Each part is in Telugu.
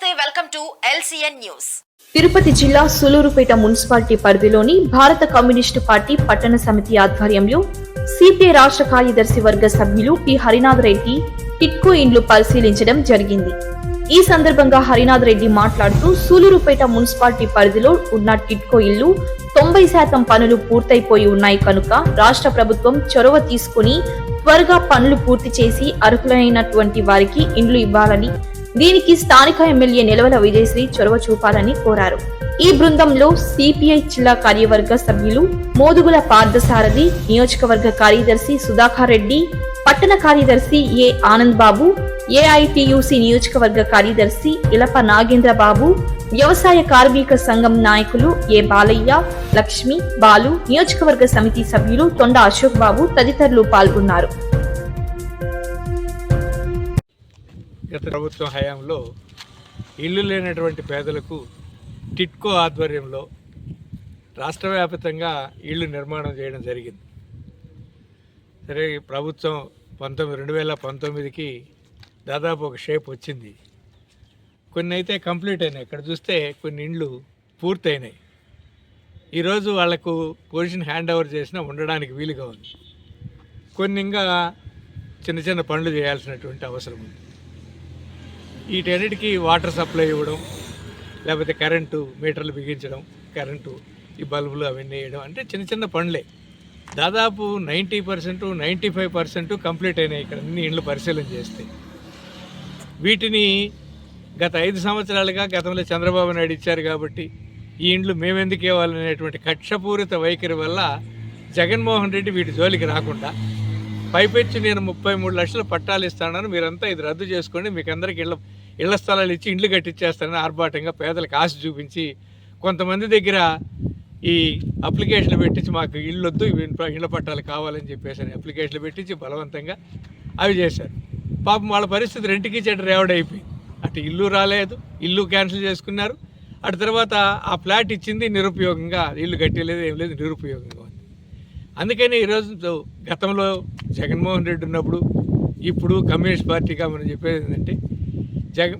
నమస్తే, welcome to LCN news. Tirupati జిల్లా సూలూరుపేట మున్సిపాలిటీ పరిధిలోని భారత కమ్యూనిస్టు పార్టీ పట్టణ సమితి ఆధ్వర్యంలో సిపిఐ రాష్ట్ర కార్యదర్శి వర్గ సభ్యులు పి హరినాథ్ రెడ్డి టిట్కో ఇండ్లు పరిశీలించడం జరిగింది. ఈ సందర్భంగా హరినాథ్ రెడ్డి మాట్లాడుతూ సూలూరుపేట మున్సిపాలిటీ పరిధిలో ఉన్న టిట్కో ఇళ్లు 90% పనులు పూర్తయిపోయి ఉన్నాయి కనుక రాష్ట్ర ప్రభుత్వం చొరవ తీసుకుని త్వరగా పనులు పూర్తి చేసి అర్హులైనటువంటి వారికి ఇండ్లు ఇవ్వాలని, దీనికి స్థానిక ఎమ్మెల్యే నిలవల విజయశ్రీ చొరవ చూపాలని కోరారు. ఈ బృందంలో సిపిఐ జిల్లా కార్యవర్గ సభ్యులు మోదుగుల పార్థసారథి, నియోజకవర్గ కార్యదర్శి సుధాకర్ రెడ్డి, పట్టణ కార్యదర్శి ఏ ఆనంద్ బాబు, ఏఐటియుసి నియోజకవర్గ కార్యదర్శి ఇలప నాగేంద్ర బాబు, వ్యవసాయ కార్మిక సంఘం నాయకులు ఏ బాలయ్య, లక్ష్మి, బాలు, నియోజకవర్గ సమితి సభ్యులు తొండ అశోక్ బాబు తదితరులు పాల్గొన్నారు. గత ప్రభుత్వం హయాంలో ఇల్లు లేనటువంటి పేదలకు టిట్కో ఆధ్వర్యంలో రాష్ట్ర వ్యాప్తంగా ఇళ్ళు నిర్మాణం చేయడం జరిగింది. సరే, ప్రభుత్వం 2019కి దాదాపు ఒక షేప్ వచ్చింది. కొన్ని అయితే కంప్లీట్ అయినాయి. ఇక్కడ చూస్తే కొన్ని ఇండ్లు పూర్తయినాయి. ఈరోజు వాళ్లకు పొజిషన్ హ్యాండ్ ఓవర్ చేసినా ఉండడానికి వీలుగా ఉంది. కొన్ని ఇంకా చిన్న చిన్న పనులు చేయాల్సినటువంటి అవసరం ఉంది. వీటన్నిటికీ వాటర్ సప్లై ఇవ్వడం, లేకపోతే కరెంటు మీటర్లు బిగించడం, కరెంటు ఈ బల్బులు అవన్నీ వేయడం, అంటే చిన్న చిన్న పనులే. దాదాపు 90%, 95% కంప్లీట్ అయినాయి ఇక్కడ అన్ని ఇండ్లు పరిశీలన చేస్తే. వీటిని గత 5 సంవత్సరాలుగా గతంలో చంద్రబాబు నాయుడు ఇచ్చారు కాబట్టి ఈ ఇండ్లు మేమెందుకు ఇవ్వాలనేటువంటి కక్షపూరిత వైఖరి వల్ల జగన్మోహన్ రెడ్డి వీటి జోలికి రాకుండా పైపెచ్చి నేను 33 లక్షలు పట్టాలు ఇస్తానని, మీరంతా ఇది రద్దు చేసుకోండి, మీకు అందరికి ఇళ్ల స్థలాలు ఇచ్చి ఇండ్లు కట్టించేస్తానని ఆర్భాటంగా పేదలకు ఆశ చూపించి కొంతమంది దగ్గర ఈ అప్లికేషన్లు పెట్టించి మాకు ఇళ్ళు వద్దు, ఇళ్ల పట్టాలు కావాలని చెప్పేసి అప్లికేషన్లు పెట్టించి బలవంతంగా అవి చేశారు. పాపం వాళ్ళ పరిస్థితి రెంట్కి చెడ్డ రేవడైపోయింది. అటు ఇల్లు రాలేదు, ఇల్లు క్యాన్సిల్ చేసుకున్నారు. అటు తర్వాత ఆ ఫ్లాట్ ఇచ్చింది నిరుపయోగంగా, ఇల్లు కట్టలేదు, ఏం లేదు, నిరుపయోగంగా ఉంది. అందుకని ఈరోజు గతంలో జగన్మోహన్ రెడ్డి ఉన్నప్పుడు, ఇప్పుడు కమ్యూనిస్ట్ పార్టీగా మనం చెప్పేది ఏంటంటే,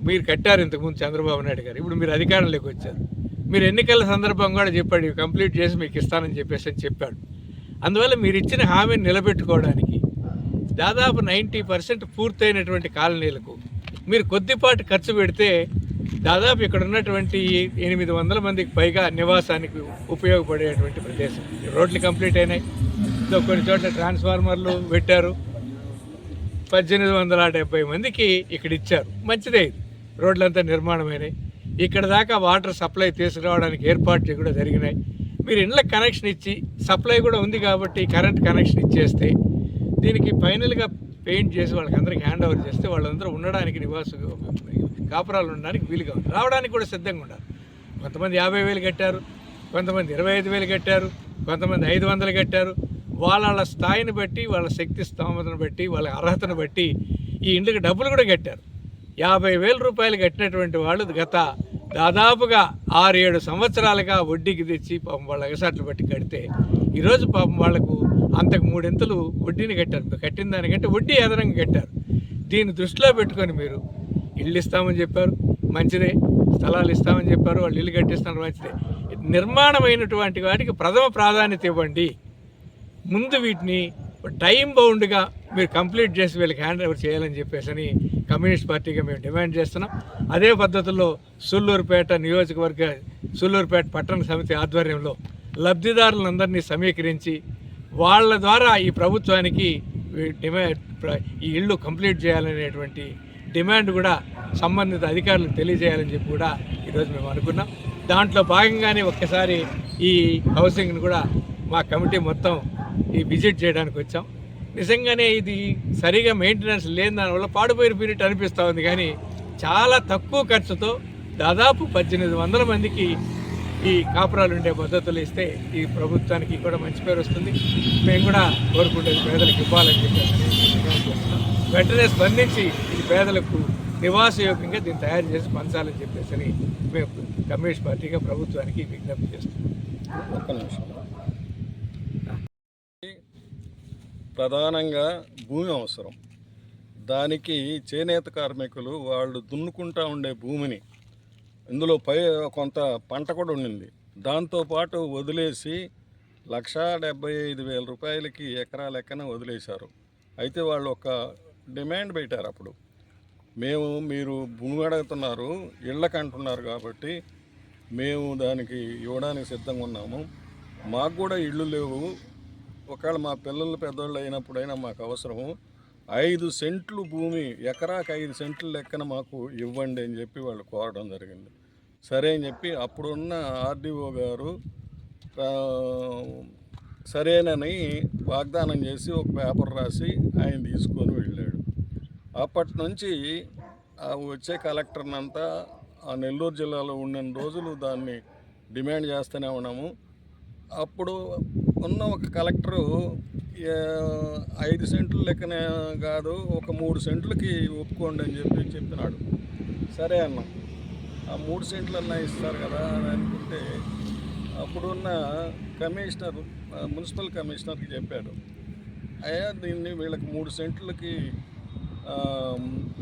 మీరు కట్టారు ఇంతకుముందు చంద్రబాబు నాయుడు గారు, ఇప్పుడు మీరు అధికారంలోకి వచ్చారు. మీరు ఎన్నికల సందర్భం కూడా చెప్పాడు, ఇవి కంప్లీట్ చేసి మీకు ఇస్తానని చెప్పేసి అని చెప్పాడు. అందువల్ల మీరు ఇచ్చిన హామీని నిలబెట్టుకోవడానికి దాదాపు 90% పూర్తయినటువంటి కాలనీలకు మీరు కొద్దిపాటి ఖర్చు పెడితే దాదాపు ఇక్కడ ఉన్నటువంటి 800 మందికి పైగా నివాసానికి ఉపయోగపడేటువంటి ప్రదేశం. రోడ్లు కంప్లీట్ అయినాయి, కొన్ని చోట్ల ట్రాన్స్ఫార్మర్లు పెట్టారు. 1870 మందికి ఇక్కడ ఇచ్చారు. మంచిదే, రోడ్లంతా నిర్మాణమైనాయి. ఇక్కడ దాకా వాటర్ సప్లై తీసుకురావడానికి ఏర్పాట్లు కూడా జరిగినాయి. మీరు ఇండ్లకు కనెక్షన్ ఇచ్చి, సప్లై కూడా ఉంది కాబట్టి కరెంట్ కనెక్షన్ ఇచ్చేస్తే, దీనికి ఫైనల్గా పెయింట్ చేసి వాళ్ళకి అందరికి హ్యాండ్ ఓవర్ చేస్తే వాళ్ళందరూ ఉండడానికి, కాపురాలు ఉండడానికి వీలుగా ఉంది. రావడానికి కూడా సిద్ధంగా ఉన్నారు. కొంతమంది 50,000 కట్టారు, కొంతమంది 25,000 కట్టారు, కొంతమంది 500 కట్టారు. వాళ్ళ స్థాయిని బట్టి, వాళ్ళ శక్తి స్తోమతను బట్టి, వాళ్ళ అర్హతను బట్టి ఈ ఇండ్లకి డబ్బులు కూడా కట్టారు. 50,000 రూపాయలు కట్టినటువంటి వాళ్ళు గత దాదాపుగా 6-7 సంవత్సరాలుగా వడ్డీకి తెచ్చి పాపం వాళ్ళ ఎగసాట్లు బట్టి కడితే ఈరోజు పాపం వాళ్లకు అంతకు 3 ఇంతలు వడ్డీని కట్టారు. కట్టిన దానికంటే వడ్డీ అదనంగా కట్టారు. దీన్ని దృష్టిలో పెట్టుకొని మీరు ఇళ్ళు ఇస్తామని చెప్పారు, మంచిదే. స్థలాలు ఇస్తామని చెప్పారు, వాళ్ళు ఇల్లు కట్టిస్తున్నారు, మంచిదే. నిర్మాణమైనటువంటి వాటికి ప్రథమ ప్రాధాన్యత ఇవ్వండి. ముందు వీటిని టైం బౌండ్గా మీరు కంప్లీట్ చేసి వీళ్ళకి హ్యాండ్ ఓవర్ చేయాలని చెప్పేసి కమ్యూనిస్ట్ పార్టీగా మేము డిమాండ్ చేస్తున్నాం. అదే పద్ధతిలో సూళ్ళూరుపేట నియోజకవర్గ, సూళ్ళూరుపేట పట్టణ సమితి ఆధ్వర్యంలో లబ్ధిదారులందరినీ సమీకరించి వాళ్ళ ద్వారా ఈ ప్రభుత్వానికి ఈ ఇళ్ళు కంప్లీట్ చేయాలనేటువంటి డిమాండ్ కూడా సంబంధిత అధికారులకు తెలియజేయాలని చెప్పి కూడా ఈరోజు మేము అనుకున్నాం. దాంట్లో భాగంగానే ఒక్కసారి ఈ హౌసింగ్ని కూడా మా కమిటీ మొత్తం ఈ విజిట్ చేయడానికి వచ్చాం. నిజంగానే ఇది సరిగా మెయింటెనెన్స్ లేని దానివల్ల పాడుపోయిన పీరియడ్ అనిపిస్తూ ఉంది. కానీ చాలా తక్కువ ఖర్చుతో దాదాపు 1800 మందికి ఈ కాపురాలు ఉండే పద్ధతులు ఇస్తే ఈ ప్రభుత్వానికి కూడా మంచి పేరు వస్తుంది. మేము కూడా కోరుకుంటేది పేదలకు ఇవ్వాలని చెప్పేసి వెంటనే స్పందించి ఇది పేదలకు నివాసయోగ్యంగా దీన్ని తయారు చేసి పంచాలని చెప్పేసి మేము కమ్యూనిస్ట్ పార్టీగా ప్రభుత్వానికి విజ్ఞప్తి చేస్తున్నాం. ప్రధానంగా భూమి అవసరం. దానికి చేనేత కార్మికులు వాళ్ళు దున్నుకుంటూ ఉండే భూమిని ఇందులో కొంత పంట కూడా ఉండింది. దాంతోపాటు వదిలేసి 1,75,000 రూపాయలకి ఎకరా లెక్కన వదిలేశారు. అయితే వాళ్ళు ఒక డిమాండ్ పెట్టారు అప్పుడు, మీరు భూమి అడుగుతున్నారు, ఇళ్ళకి అంటున్నారు కాబట్టి మేము దానికి ఇవ్వడానికి సిద్ధంగా ఉన్నాము. మాకు కూడా ఇళ్ళు లేవు, ఒకవేళ మా పిల్లలు పెద్దోళ్ళు అయినప్పుడైనా మాకు అవసరము, 5 సెంట్లు భూమి, ఎకరాకి 5 సెంట్లు లెక్కన మాకు ఇవ్వండి అని చెప్పి వాళ్ళు కోరడం జరిగింది. సరే అని చెప్పి అప్పుడున్న ఆర్డీఓ గారు సరేనని వాగ్దానం చేసి ఒక పేపర్ రాసి ఆయన తీసుకొని వెళ్ళాడు. అప్పటి నుంచి వచ్చే కలెక్టర్నంతా ఆ నెల్లూరు జిల్లాలో ఉన్న రోజులు దాన్ని డిమాండ్ చేస్తూనే ఉన్నాము. అప్పుడు ఉన్న ఒక కలెక్టరు 5 సెంట్లు లెక్కనే కాదు, ఒక 3 సెంట్లకి ఒప్పుకోండి అని చెప్పినాడు. సరే అన్నాం. ఆ 3 సెంట్లన్నా ఇస్తారు కదా అని అనుకుంటే అప్పుడున్న కమిషనర్, మున్సిపల్ కమిషనర్కి చెప్పాడు, అయ్యా దీన్ని వీళ్ళకి 3 సెంట్లకి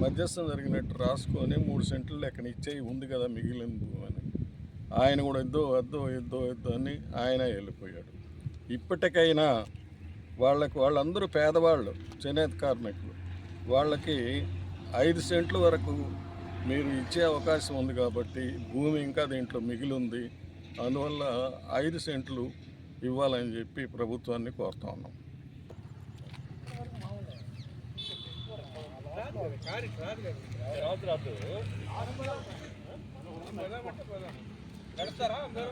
మధ్యస్థం జరిగినట్టు రాసుకొని 3 సెంట్లు లెక్కన ఇచ్చేయి ఉంది కదా మిగిలింది అని. ఆయన కూడా వద్దు అని ఆయన వెళ్ళిపోయాడు. ఇప్పటికైనా వాళ్ళందరూ పేదవాళ్ళు, చేనేత కార్మికులు, వాళ్ళకి 5 సెంట్ల వరకు మీరు ఇచ్చే అవకాశం ఉంది కాబట్టి భూమి ఇంకా దీంట్లో మిగిలి ఉంది, అందువల్ల 5 సెంట్లు ఇవ్వాలని చెప్పి ప్రభుత్వాన్ని కోరుతా ఉన్నాం. కడతారా అందరూ?